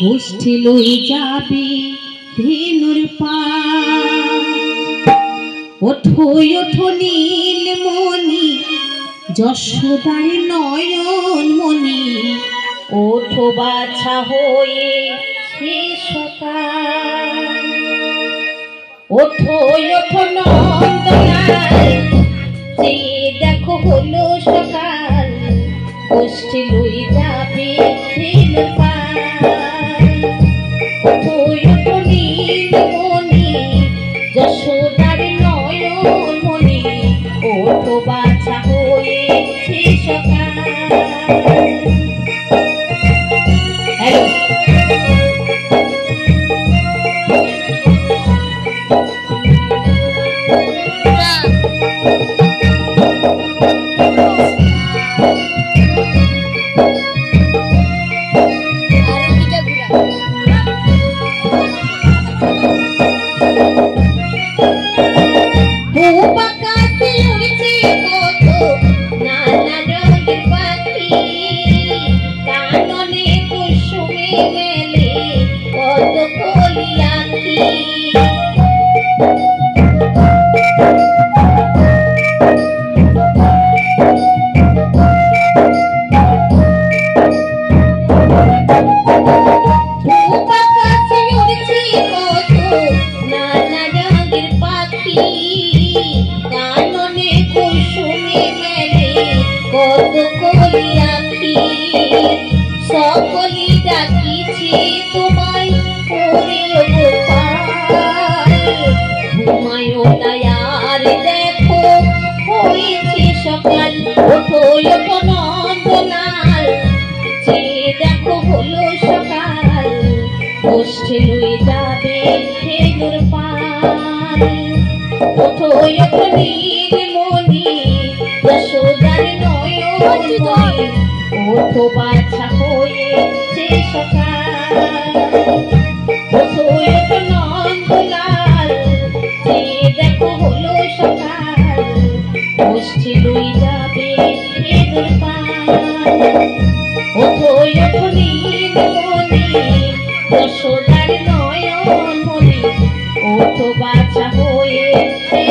गोष्ठी लई जाबे धेनुर पार ओठो ओठो नीलमणि যশোদার নয়ন মনি ওঠো বাছা হয়ে সে সকাল ওঠো ওঠো নন্দলাল যে দেখো হলো সকাল গোষ্ঠী লই যাবে धेनुর পার ওঠো ওঠো নীলমণি যশোদার নয়ন মনি ওঠো বাছা হয়ে সে সকাল ওঠো বাছা হয়ে সে সকাল যশোদার নয়ন মনি ওঠো বাছা হয়েছে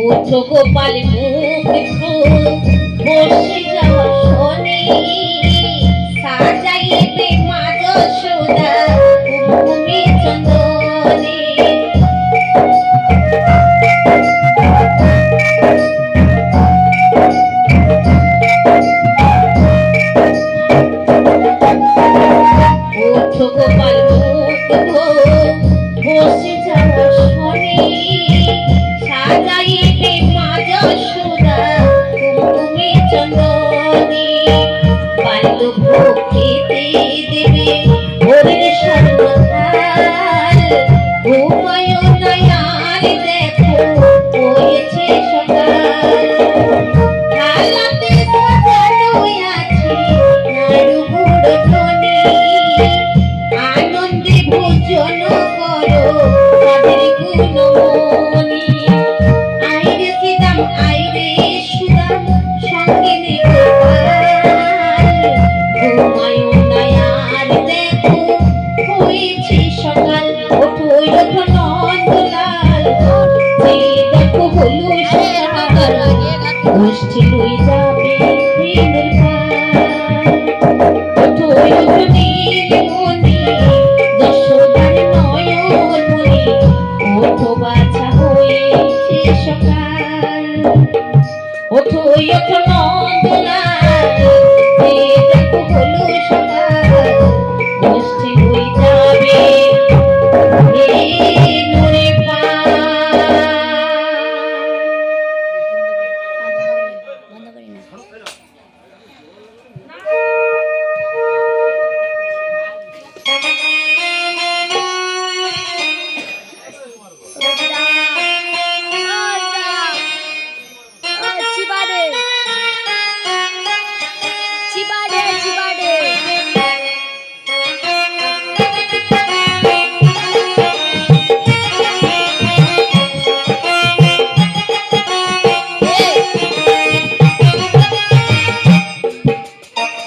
ওঠো গোপাল মুগ্ধ বসে যাওয়া শনি সাজাইবে মা যশোদা কুমকুমে চন্দনে ওঠো গোপাল মুগ্ধ বসে যাওয়া শনি সাজাইবে মা যশোদা কুমকুমে চন্দনে বাল্য ভক্তিতে দেবে ভোরের স্বর্ণথাল ঘুমায় নয়ার দেখো হয়েছে সকাল থালাতে সাজানো আছে নাড়ু গুড় ধনি আনন্দে ভোজন করো তাদের গুণমণি আইরে সিদাম আইরে সুদাম সঙ্গে নে গোপাল ঘুমায় নয়ার দেখো হয়েছে সকাল ওঠো ওঠো নন্দলাল যে দেখো হলো সকাল গোষ্ঠী লই যাবে দিনের ওঠো ওঠো নীলমণি যশোদার নয়ন মনি ওঠো বাছা হয়েছে সকাল ওঠো ওঠো নন্দলাল যে দেখো হলো সকাল গোষ্ঠী লই যাবে দিনের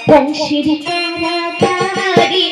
বংশীর কারাগারি